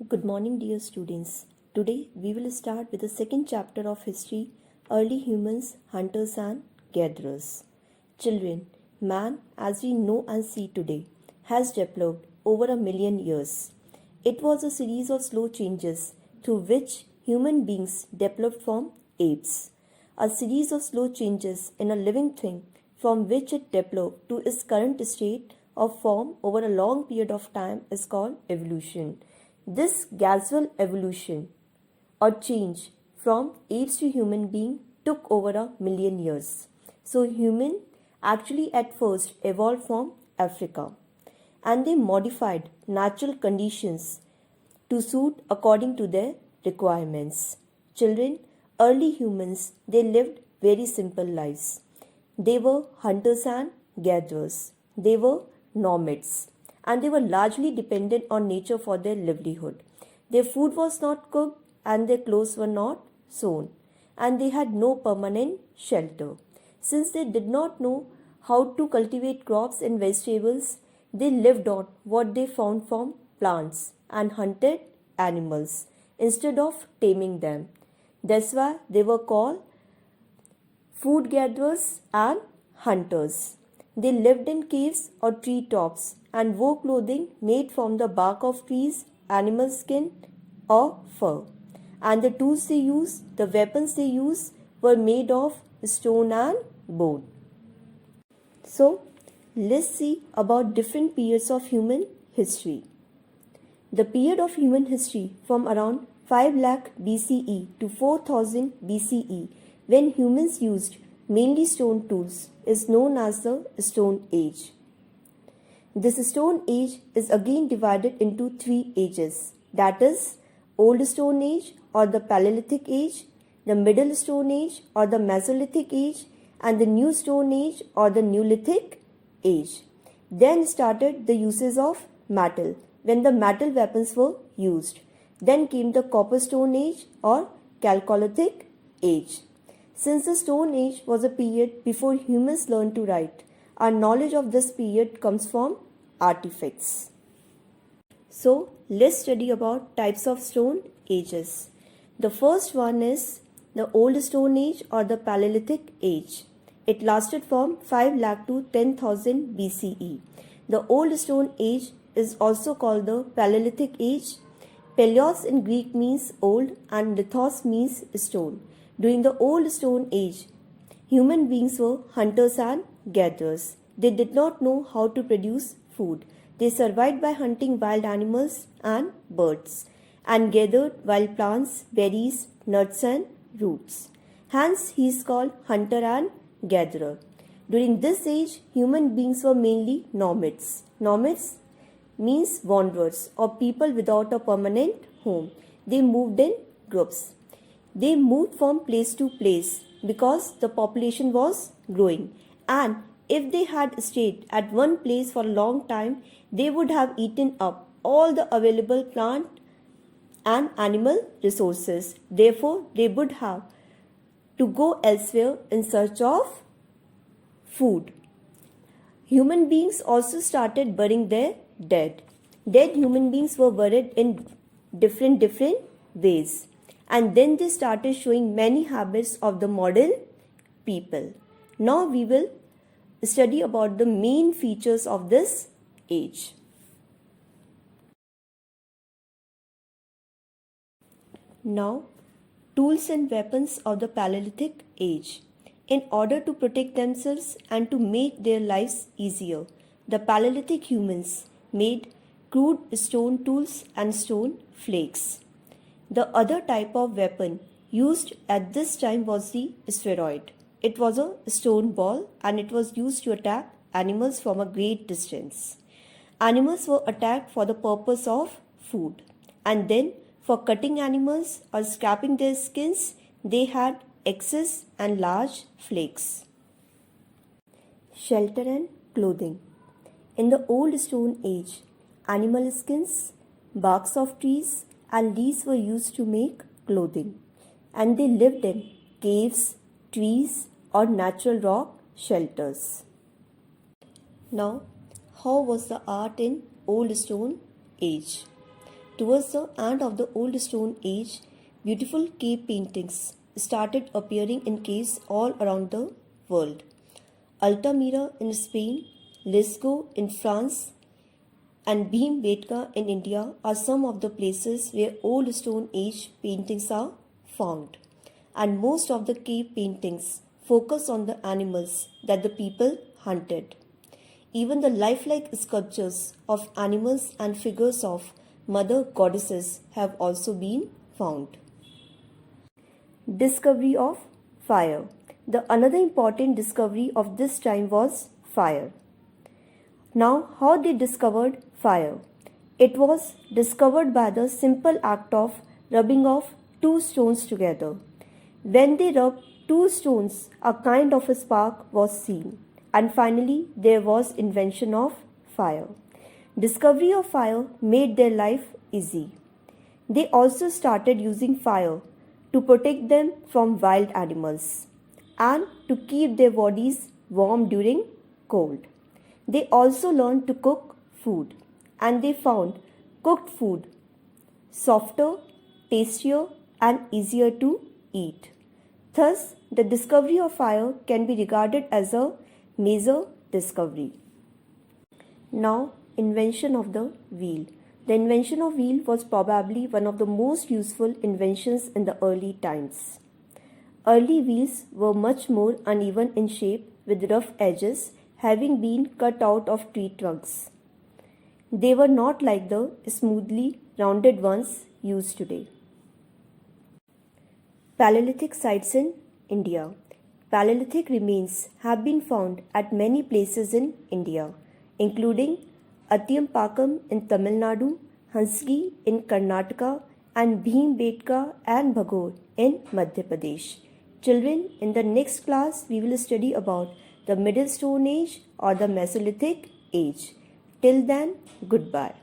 Good morning, dear students. Today we will start with the second chapter of history, early humans, hunters and gatherers. Children, man as we know and see today has developed over a million years. It was a series of slow changes through which human beings developed from apes. A series of slow changes in a living thing from which it developed to its current state of form over a long period of time is called evolution. This gradual evolution or change from apes to human being took over a million years. So human actually at first evolved from Africa and they modified natural conditions to suit according to their requirements. Children, early humans, they lived very simple lives. They were hunters and gatherers. They were nomads and they were largely dependent on nature for their livelihood. Their food was not cooked and their clothes were not sewn, and they had no permanent shelter. Since they did not know how to cultivate crops and vegetables, they lived on what they found from plants and hunted animals instead of taming them. That's why they were called food gatherers and hunters. They lived in caves or tree tops and wore clothing made from the bark of trees, animal skin, or fur. And the tools they used, the weapons they used, were made of stone and bone. So, let's see about different periods of human history. The period of human history from around 5 lakh BCE to 4000 BCE, when humans used mainly stone tools, is known as the Stone Age. This Stone Age is again divided into three ages, that is, Old Stone Age or the Paleolithic Age, the Middle Stone Age or the Mesolithic Age, and the New Stone Age or the Neolithic Age. Then started the uses of metal, when the metal weapons were used. Then came the Copper Stone Age or Chalcolithic Age. Since the Stone Age was a period before humans learned to write, our knowledge of this period comes from artifacts. So, let's study about types of stone ages. The first one is the Old Stone Age or the Paleolithic Age. It lasted from 5 lakh to 10,000 BCE. The Old Stone Age is also called the Paleolithic Age. Paleos in Greek means old and lithos means stone. During the Old Stone Age, human beings were hunters and gatherers. They did not know how to produce food. They survived by hunting wild animals and birds and gathered wild plants, berries, nuts and roots. Hence, he is called hunter and gatherer. During this age, human beings were mainly nomads. Nomads means wanderers or people without a permanent home. They moved in groups. They moved from place to place because the population was growing, and if they had stayed at one place for a long time, they would have eaten up all the available plant and animal resources. Therefore, they would have to go elsewhere in search of food. Human beings also started burying their dead. Dead human beings were buried in different ways. And then they started showing many habits of the modern people. Now we will study about the main features of this age. Now, tools and weapons of the Paleolithic Age. In order to protect themselves and to make their lives easier, the Paleolithic humans made crude stone tools and stone flakes. The other type of weapon used at this time was the spheroid. It was a stone ball and it was used to attack animals from a great distance. Animals were attacked for the purpose of food, and then for cutting animals or scraping their skins, they had axes and large flakes. Shelter and clothing. In the Old Stone Age, animal skins, barks of trees, and leaves were used to make clothing, and they lived in caves, trees, or natural rock shelters. Now, how was the art in Old Stone Age? towards the end of the Old Stone Age, beautiful cave paintings started appearing in caves all around the world. Altamira in Spain, Lascaux in France, and Bhimbetka in India are some of the places where Old Stone Age paintings are found. And most of the cave paintings focus on the animals that the people hunted. Even the lifelike sculptures of animals and figures of mother goddesses have also been found. Discovery of fire. The another important discovery of this time was fire. Now, how they discovered fire? It was discovered by the simple act of rubbing of two stones together. When they rubbed two stones, a kind of a spark was seen. And finally, there was invention of fire. Discovery of fire made their life easy. They also started using fire to protect them from wild animals and to keep their bodies warm during cold. They also learned to cook food, and they found cooked food softer, tastier, and easier to eat. Thus, the discovery of fire can be regarded as a major discovery. Now, invention of the wheel. The invention of wheel was probably one of the most useful inventions in the early times. Early wheels were much more uneven in shape with rough edges having been cut out of tree trunks. They were not like the smoothly rounded ones used today. Paleolithic sites in India. Paleolithic remains have been found at many places in India, including Athiyampakam in Tamil Nadu, Hansgi in Karnataka, and Bhimbetka and Bhagor in Madhya Pradesh. Children, in the next class, we will study about the Middle Stone Age or the Mesolithic Age. Till then, goodbye.